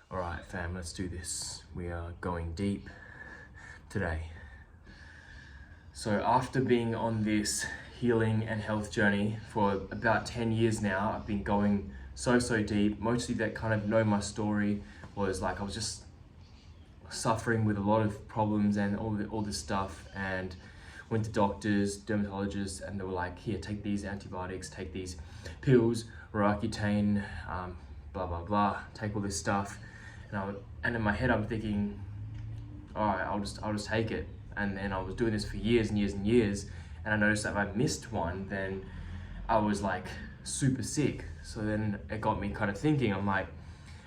All right, fam, let's do this. We are going deep today. So after being on this healing and health journey for about 10 years now, I've been going so deep. Mostly that kind of know my story was like I was just suffering with a lot of problems and all this stuff, and went to doctors, dermatologists, and they were like, here, take these antibiotics, take these pills, Roaccutane, blah blah blah, take all this stuff. And in my head I'm thinking, all right, I'll just take it. And then I was doing this for years and years and years, and I noticed that if I missed one, then I was like super sick. So then it got me kind of thinking, I'm like,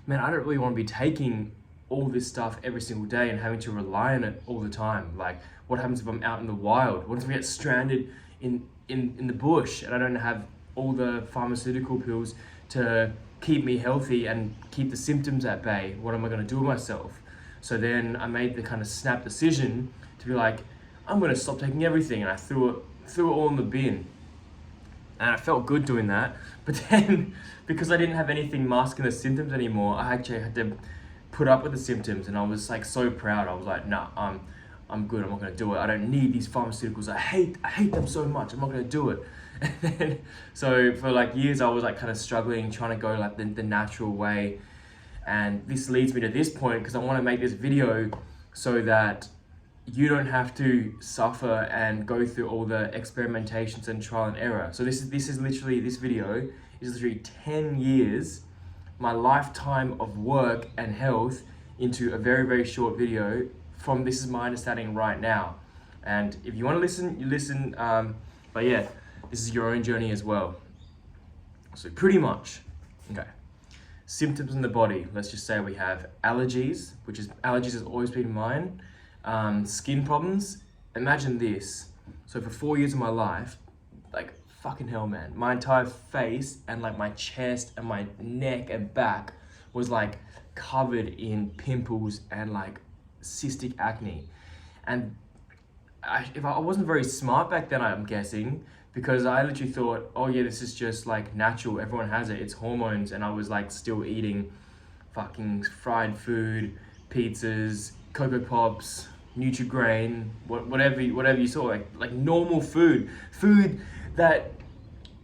man, I don't really want to be taking all this stuff every single day and having to rely on it all the time. Like, what happens if I'm out in the wild? What if we get stranded in the bush and I don't have all the pharmaceutical pills to keep me healthy and keep the symptoms at bay? What am I going to do with myself? So then I made the kind of snap decision to be like, I'm going to stop taking everything, and I threw it all in the bin. And I felt good doing that. But then, because I didn't have anything masking the symptoms anymore, I actually had to put up with the symptoms, and I was like so proud. I was like, nah, I'm good. I'm not going to do it. I don't need these pharmaceuticals. I hate them so much. I'm not going to do it. And then, so for like years, I was like kind of struggling, trying to go like the natural way. And this leads me to this point, because I want to make this video so that you don't have to suffer and go through all the experimentations and trial and error. So this video is literally 10 years, my lifetime of work and health, into a very short video from this is my understanding right now. And if you want to listen, you listen. But yeah, this is your own journey as well. So pretty much, okay. Symptoms in the body. Let's just say we have allergies, allergies has always been mine. Skin problems. Imagine this. So for 4 years of my life, like fucking hell, man, my entire face and like my chest and my neck and back was like covered in pimples and like cystic acne. And if I wasn't very smart back then, I'm guessing, because I literally thought, oh yeah, this is just like natural, everyone has it, it's hormones. And I was like still eating fucking fried food, pizzas, Cocoa Pops, Nutri-Grain, whatever you saw, like normal food that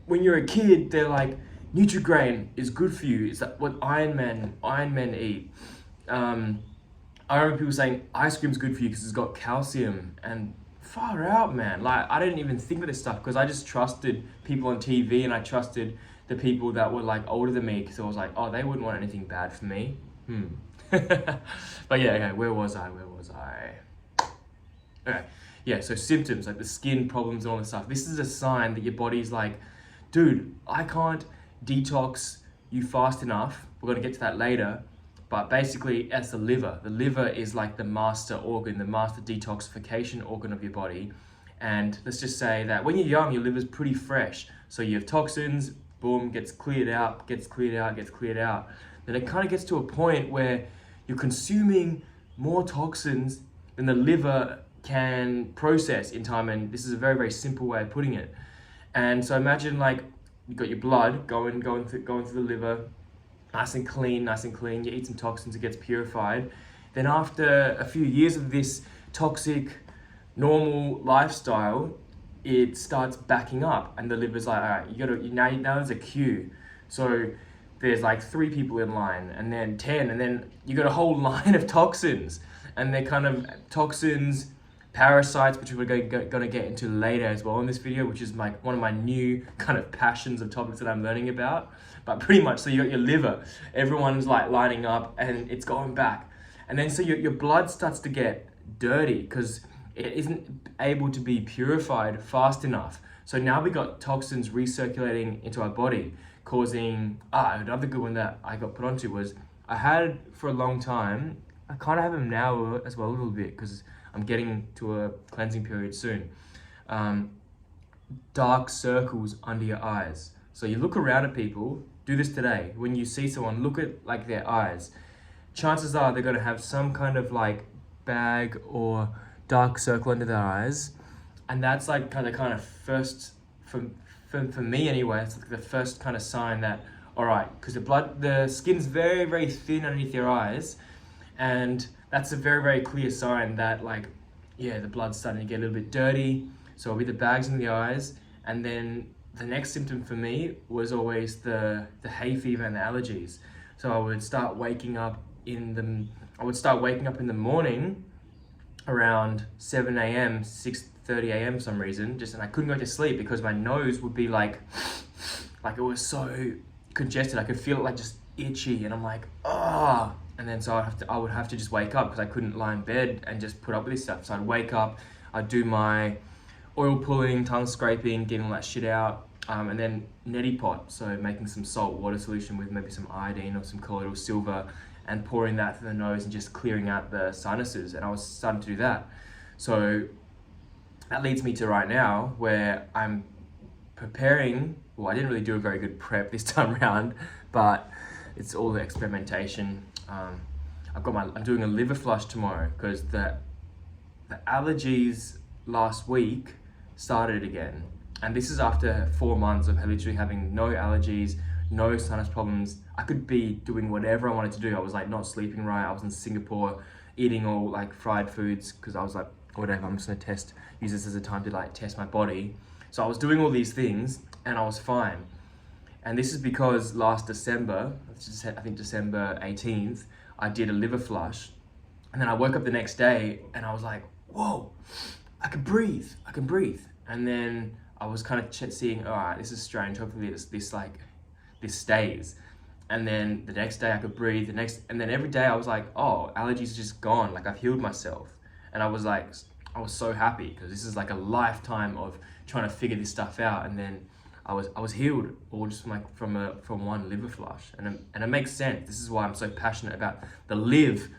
when you're a kid, they're like, Nutri-Grain is good for you. It's like what Iron Men eat. I remember people saying ice cream's good for you because it's got calcium, and far out, man. Like, I didn't even think of this stuff because I just trusted people on TV, and I trusted the people that were like older than me, because I was like, oh, they wouldn't want anything bad for me. But yeah, okay, where was I? Okay, yeah, so symptoms, like the skin problems and all this stuff. This is a sign that your body's like, dude, I can't detox you fast enough. We're gonna get to that later. But basically, that's the liver. The liver is like the master organ, the master detoxification organ of your body. And let's just say that when you're young, your liver's pretty fresh. So you have toxins, boom, gets cleared out. Then it kind of gets to a point where you're consuming more toxins than the liver can process in time. And this is a very simple way of putting it. And so imagine like you've got your blood going through the liver, nice and clean, you eat some toxins, it gets purified. Then after a few years of this toxic, normal lifestyle, it starts backing up, and the liver's like, all right, now there's a queue. So there's like 3 people in line, and then 10, and then you got a whole line of toxins, and they're kind of toxins, parasites, which we're going to get into later as well in this video, which is like one of my new kind of passions of topics that I'm learning about. But pretty much, so you got your liver, everyone's like lining up, and it's going back. And then so your blood starts to get dirty because it isn't able to be purified fast enough. So now we got toxins recirculating into our body, causing, another good one that I got put onto was, I had for a long time, I kind of have them now as well a little bit, because I'm getting to a cleansing period soon. Dark circles under your eyes. So you look around at people, do this today. When you see someone, look at like their eyes. Chances are they're gonna have some kind of like bag or dark circle under their eyes. And that's like kind of first, for me anyway, it's like the first kind of sign that, all right, because the skin's very, very thin underneath your eyes, and that's a very, very clear sign that like, yeah, the blood's starting to get a little bit dirty. So with the bags in the eyes, and then the next symptom for me was always the hay fever and the allergies. So I would start waking up in the morning around 7 a.m., 6:30 a.m. for some reason, and I couldn't go to sleep because my nose would be like it was so congested. I could feel it like just itchy, and I'm like, ah. And then so I would have to just wake up because I couldn't lie in bed and just put up with this stuff. So I'd wake up, I'd do my oil pulling, tongue scraping, getting all that shit out, and then neti pot, so making some salt water solution with maybe some iodine or some colloidal silver, and pouring that through the nose and just clearing out the sinuses. And I was starting to do that. So that leads me to right now where I'm preparing. Well, I didn't really do a very good prep this time around, but it's all the experimentation. I'm doing a liver flush tomorrow because the allergies last week started again. And this is after 4 months of literally having no allergies, no sinus problems. I could be doing whatever I wanted to do. I was like not sleeping right. I was in Singapore eating all like fried foods because I was like, whatever, I'm just gonna use this as a time to like test my body. So I was doing all these things and I was fine. And this is because last December, I think December 18th, I did a liver flush. And then I woke up the next day and I was like, whoa, I can breathe. And then I was kind of seeing, all right, this is strange. Hopefully this stays. And then the next day I could breathe. And then every day I was like, oh, allergies are just gone. Like I've healed myself. And I was so happy because this is like a lifetime of trying to figure this stuff out. And then I was healed all just from one liver flush. And it makes sense. This is why I'm so passionate about the live.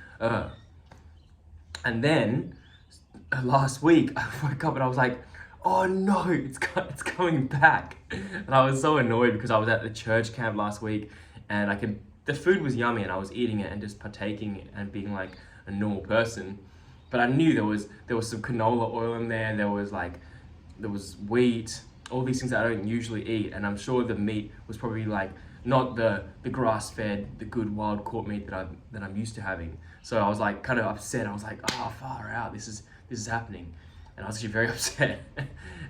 And then last week I woke up and I was like, oh no, it's coming back. And I was so annoyed because I was at the church camp last week and the food was yummy and I was eating it and just partaking and being like a normal person. But I knew there was some canola oil in there, there was wheat, all these things that I don't usually eat. And I'm sure the meat was probably like not the grass-fed, the good wild caught meat that I'm used to having. So I was like kind of upset. I was like, oh, far out, this is happening. And I was actually very upset.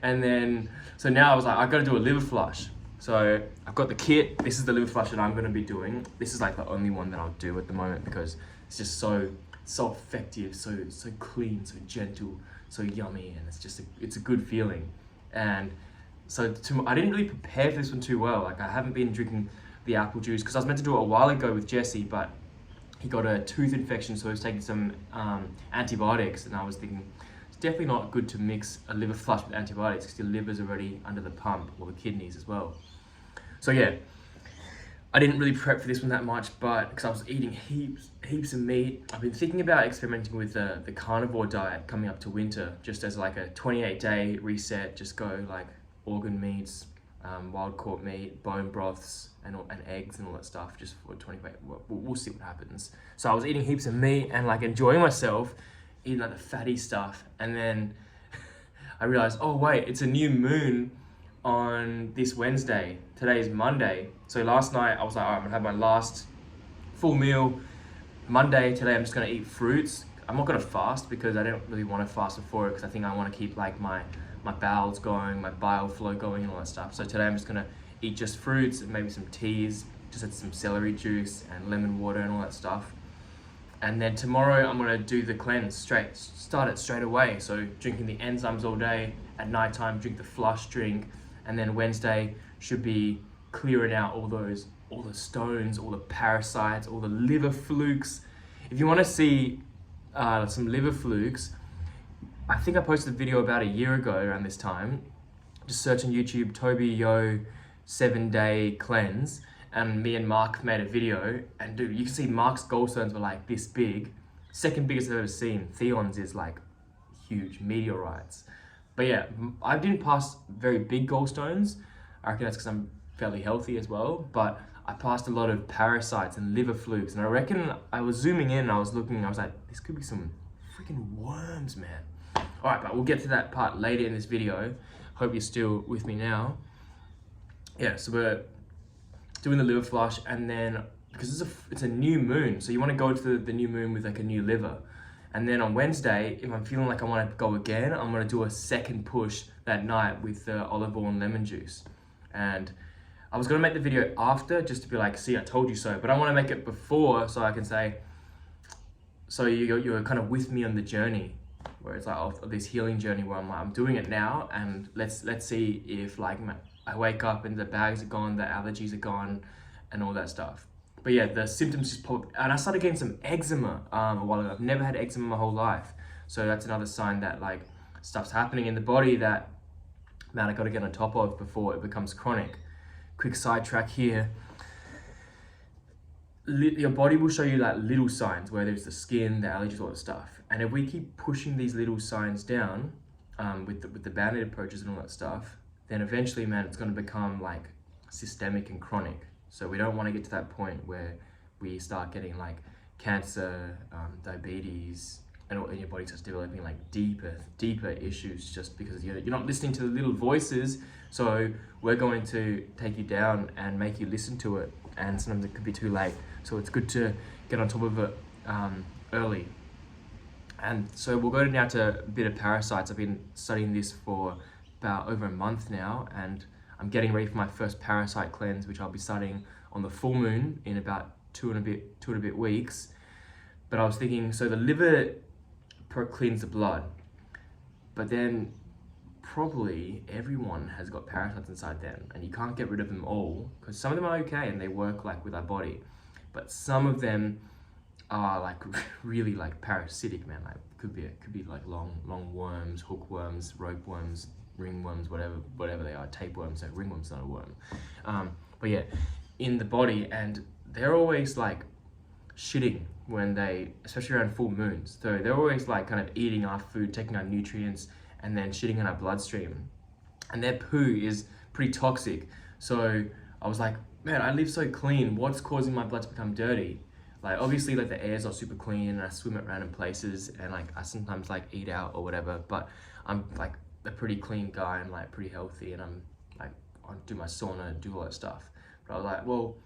And then, so now I was like, I gotta do a liver flush. So I've got the kit. This is the liver flush that I'm gonna be doing. This is like the only one that I'll do at the moment because it's just so effective, so clean, so gentle, so yummy, and it's a good feeling. And so I didn't really prepare for this one too well. Like I haven't been drinking the apple juice because I was meant to do it a while ago with Jesse, but he got a tooth infection, so he was taking some antibiotics, and I was thinking, it's definitely not good to mix a liver flush with antibiotics because your liver's already under the pump, or the kidneys as well. So yeah, I didn't really prep for this one that much, but because I was eating heaps of meat. I've been thinking about experimenting with the carnivore diet coming up to winter, just as like a 28-day reset. Just go like organ meats, wild caught meat, bone broths, and eggs and all that stuff, just for 28. We'll see what happens. So I was eating heaps of meat and like enjoying myself, eating like the fatty stuff, and then I realized, oh wait, it's a new moon on this Wednesday. Today is Monday. So last night I was like, all right, I'm gonna have my last full meal. Today I'm just gonna eat fruits. I'm not gonna fast because I don't really want to fast before it because I think I want to keep like my bowels going, my bile flow going and all that stuff. So today I'm just gonna eat just fruits and maybe some teas, just add some celery juice and lemon water and all that stuff. And then tomorrow I'm gonna do the cleanse start it straight away. So drinking the enzymes all day, at nighttime drink the flush drink, and then Wednesday should be clearing out all the stones, all the parasites, all the liver flukes. If you wanna see some liver flukes, I think I posted a video about a year ago around this time. Just search on YouTube, Toby Yo 7-day cleanse. And me and Mark made a video, and dude, you can see Mark's gallstones were like this big. Second biggest I've ever seen. Theon's is like huge, meteorites. But yeah, I didn't pass very big gallstones. I reckon that's because I'm fairly healthy as well, but I passed a lot of parasites and liver flukes, and I reckon I was zooming in and I was looking, I was like, this could be some freaking worms, man. All right, but we'll get to that part later in this video. Hope you're still with me now. Yeah, so we're doing the liver flush, and then because it's a new moon, so you want to go to the new moon with like a new liver. And then on Wednesday, if I'm feeling like I want to go again, I'm going to do a second push that night with the olive oil and lemon juice. And I was going to make the video after just to be like, see, I told you so. But I want to make it before so I can say, so you're kind of with me on the journey, where it's like this healing journey where I'm doing it now, and let's see if like I wake up and the bags are gone, the allergies are gone, and all that stuff. But yeah, the symptoms just pop, and I started getting some eczema a while ago. I've never had eczema my whole life, so that's another sign that like stuff's happening in the body that, man, I got to get on top of before it becomes chronic. Quick sidetrack here. Your body will show you like little signs, whether it's the skin, the allergies, all that stuff. And if we keep pushing these little signs down with the Band-Aid approaches and all that stuff, then eventually, man, it's going to become like systemic and chronic. So we don't want to get to that point where we start getting like cancer, diabetes, and your body starts developing like deeper issues just because you're not listening to the little voices. So we're going to take you down and make you listen to it, and sometimes it could be too late. So it's good to get on top of it early. And so we'll go now to a bit of parasites. I've been studying this for about over a month now, and I'm getting ready for my first parasite cleanse, which I'll be starting on the full moon in about two and a bit weeks. But I was thinking, so the liver cleans the blood, but then probably everyone has got parasites inside them, and you can't get rid of them all, because some of them are okay and they work like with our body, but some of them are like really like parasitic, man. Like could be like long worms, hookworms, rope worms, ringworms, whatever they are, tapeworms. So ringworm's not a worm, but yeah, in the body, and they're always like shitting when they, especially around full moons. So they're always like kind of eating our food, taking our nutrients, and then shitting in our bloodstream. And their poo is pretty toxic. So I was like, man, I live so clean. What's causing my blood to become dirty? Like obviously like the air's not super clean, and I swim at random places, and like I sometimes like eat out or whatever, but I'm like a pretty clean guy and like pretty healthy, and I'm like, I do my sauna and do all that stuff. But I was like, well,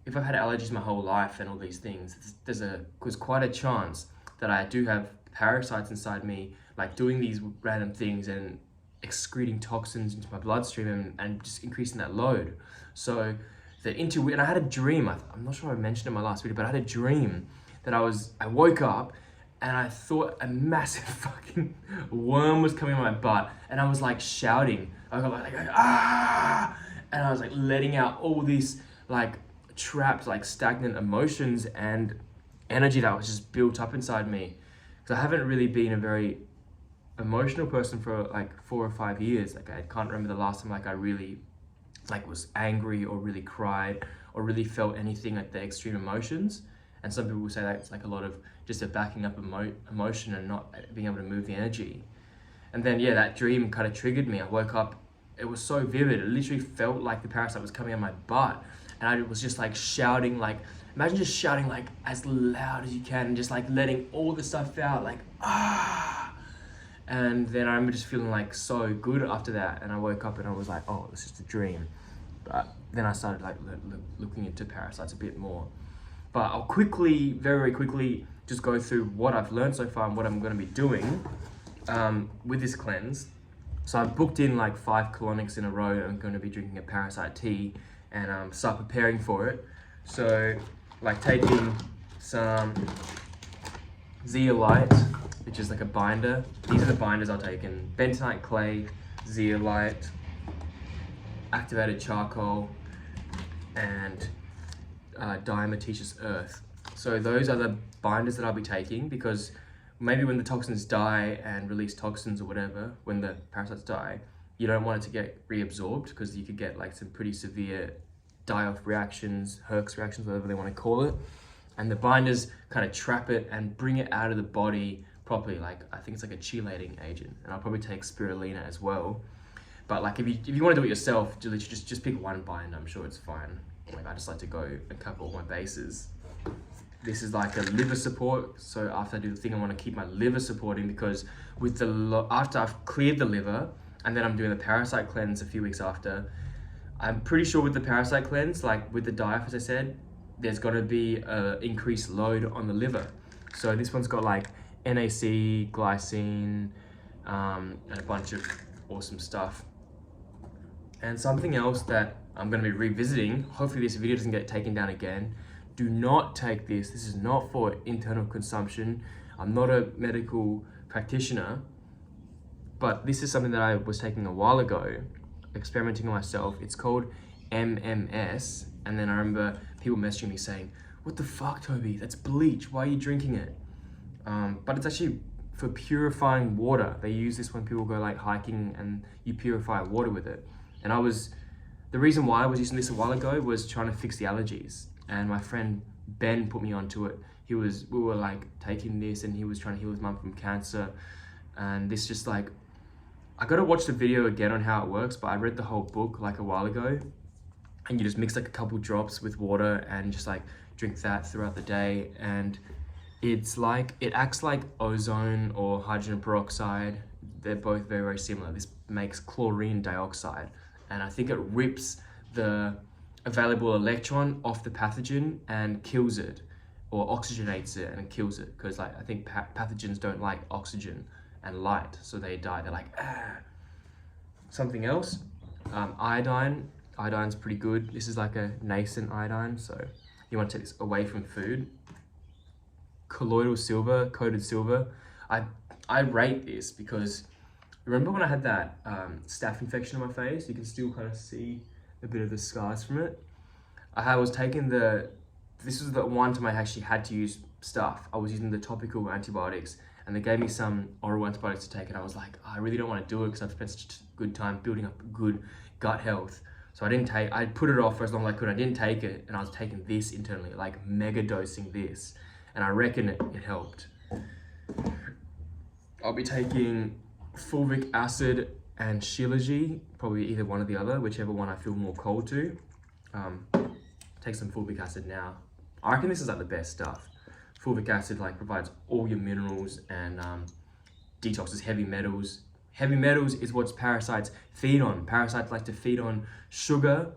if I've had allergies my whole life and all these things, there's quite a chance that I do have parasites inside me, like doing these random things and excreting toxins into my bloodstream and just increasing that load. So and I had a dream, I'm not sure I mentioned it in my last video, but I had a dream that I woke up and I thought a massive fucking worm was coming on my butt, and I was like shouting. I got like ah, and I was like letting out all these like trapped, like stagnant emotions and energy that was just built up inside me. Because I haven't really been a very emotional person for like 4 or 5 years. Like I can't remember the last time like I really like was angry or really cried or really felt anything like the extreme emotions. And some people say that it's like a lot of just a backing up emotion and not being able to move the energy. And then yeah, that dream kind of triggered me. I woke up, it was so vivid. It literally felt like the parasite was coming on my butt. And I was just like shouting, like, imagine just shouting like as loud as you can and just like letting all the stuff out, like, ah. And then I remember just feeling like so good after that. And I woke up and I was like, oh, this is a dream. But then I started like looking into parasites a bit more. But I'll quickly, very, very quickly, just go through what I've learned so far and what I'm going to be doing with this cleanse. So I've booked in like 5 colonics in a row. I'm going to be drinking a parasite tea and start preparing for it. So like taking some zeolite, which is like a binder. These are the binders I'll take in: bentonite clay, zeolite, activated charcoal, and diatomaceous earth. So those are the binders that I'll be taking, because maybe when the toxins die and release toxins or whatever, when the parasites die, you don't want it to get reabsorbed, because you could get like some pretty severe die-off reactions, Herx reactions, whatever they want to call it. And the binders kind of trap it and bring it out of the body properly. Like I think it's like a chelating agent, and I'll probably take spirulina as well. But like if you want to do it yourself, just pick one binder. I'm sure it's fine. Like I just like to go and cover all my bases. This is like a liver support. So after I do the thing, I want to keep my liver supporting, because with the after I've cleared the liver and then I'm doing the parasite cleanse a few weeks after, I'm pretty sure with the Parasite cleanse, like with the diet, as I said, there's got to be a increased load on the liver. So this one's got like NAC, glycine, and a bunch of awesome stuff. And something else that I'm going to be revisiting, hopefully this video doesn't get taken down again, do not take this. This is not for internal consumption. I'm not a medical practitioner, but this is something that I was taking a while ago, experimenting on myself. It's called MMS. And then I remember people messaging me saying, "What the fuck, Toby? That's bleach. Why are you drinking it?" But it's actually for purifying water. They use this when people go like hiking and you purify water with it. And the reason why I was using this a while ago was trying to fix the allergies. And my friend Ben put me onto it. We were like taking this and he was trying to heal his mum from cancer. And this just like, I gotta watch the video again on how it works, but I read the whole book like a while ago. And you just mix like a couple drops with water and just like drink that throughout the day. And it's like, it acts like ozone or hydrogen peroxide. They're both very, very similar. This makes chlorine dioxide. And I think it rips the available electron off the pathogen and kills it, or oxygenates it and kills it. Because like, I think pathogens don't like oxygen and light, so they die. They're like, ah. Something else, iodine. Iodine's pretty good. This is like a nascent iodine, so you want to take this away from food. Colloidal silver, coated silver. I rate this because remember when I had that staph infection on my face? You can still kind of see a bit of the scars from it. I was taking this was the one time I actually had to use stuff. I was using the topical antibiotics and they gave me some oral antibiotics to take and I was like, I really don't want to do it because I've spent such a good time building up good gut health. So I put it off for as long as I could. I didn't take it and I was taking this internally, like mega dosing this. And I reckon it helped. I'll be taking fulvic acid and Shilajit, probably either one or the other, whichever one I feel more cold to. Take some fulvic acid now. I reckon this is like the best stuff. Fulvic acid like provides all your minerals and detoxes heavy metals. Heavy metals is what parasites feed on. Parasites like to feed on sugar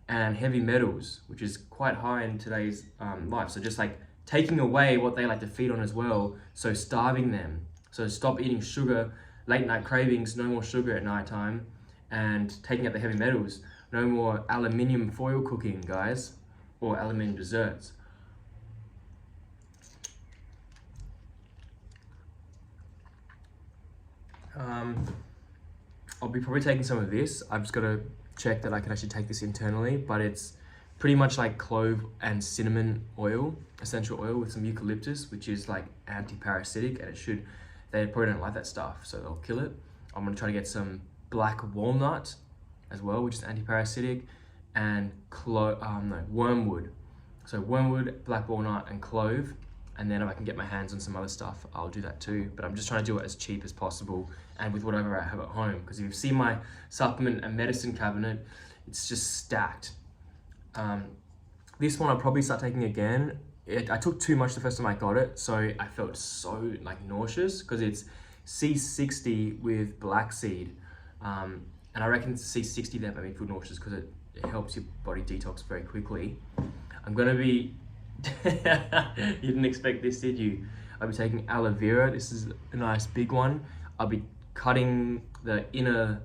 and heavy metals, which is quite high in today's life. So just like taking away what they like to feed on as well, so starving them. So stop eating sugar, late night cravings, no more sugar at night time, and taking out the heavy metals. No more aluminium foil cooking, guys, or aluminium desserts. I'll be probably taking some of this. I've just got to check that I can actually take this internally, but it's pretty much like clove and cinnamon oil, essential oil with some eucalyptus, which is like anti-parasitic, and they probably don't like that stuff, so they'll kill it. I'm gonna try to get some black walnut as well, which is anti-parasitic, and wormwood. So wormwood, black walnut, and clove. And then if I can get my hands on some other stuff, I'll do that too. But I'm just trying to do it as cheap as possible and with whatever I have at home. Because if you've seen my supplement and medicine cabinet, it's just stacked. This one I'll probably start taking again. I took too much the first time I got it, so I felt so like nauseous because it's C60 with black seed. And I reckon it's C60 that made me feel nauseous because it helps your body detox very quickly. I'm gonna be, you didn't expect this, did you? I'll be taking aloe vera. This is a nice big one. I'll be cutting the inner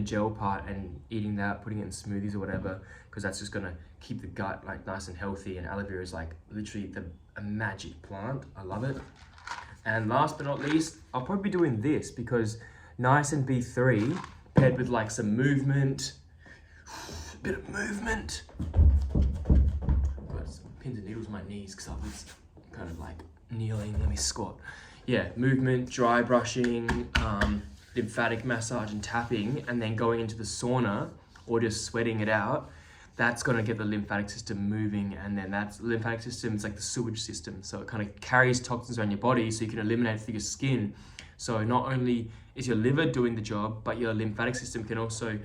gel part and eating that, putting it in smoothies or whatever, because that's just gonna keep the gut like nice and healthy. And aloe vera is like literally a magic plant. I love it. And last but not least, I'll probably be doing this because niacin B3 paired with like some movement, a bit of movement. Got some pins and needles in my knees because I was kind of like kneeling. Let me squat. Yeah, movement, dry brushing, lymphatic massage and tapping, and then going into the sauna or just sweating it out. That's gonna get the lymphatic system moving, and then that's lymphatic system. It's like the sewage system, so it kind of carries toxins around your body, so you can eliminate it through your skin. So not only is your liver doing the job, but your lymphatic system can also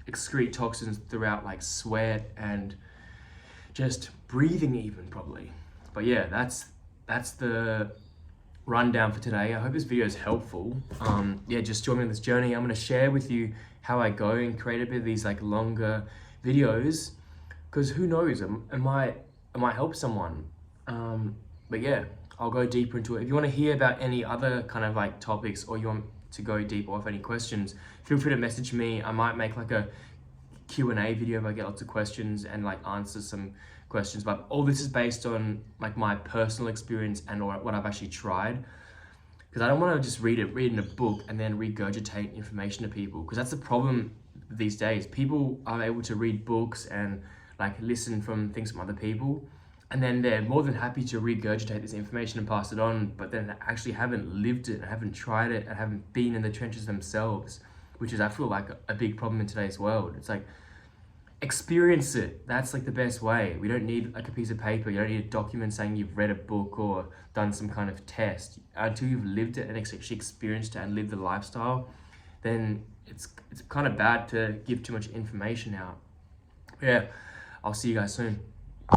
excrete toxins throughout like sweat and just breathing even probably. But yeah, that's the rundown for today. I hope this video is helpful. Yeah, just join me on this journey. I'm gonna share with you how I go and create a bit of these like longer videos, because who knows, it might help someone. But yeah, I'll go deeper into it. If you want to hear about any other kind of like topics, or you want to go deep, or have any questions, feel free to message me. I might make like a Q&A video if I get lots of questions, and like answer some questions. But all this is based on like my personal experience and what I've actually tried, because I don't want to just read in a book and then regurgitate information to people, because that's the problem these days. People are able to read books and like listen from things from other people, and then they're more than happy to regurgitate this information and pass it on, but then actually haven't lived it, and haven't tried it, and haven't been in the trenches themselves, which is, I feel like, a big problem in today's world. It's like, experience it. That's like the best way. We don't need like a piece of paper. You don't need a document saying you've read a book or done some kind of test. Until you've lived it and actually experienced it and lived the lifestyle, then it's kind of bad to give too much information out. Yeah, I'll see you guys soon.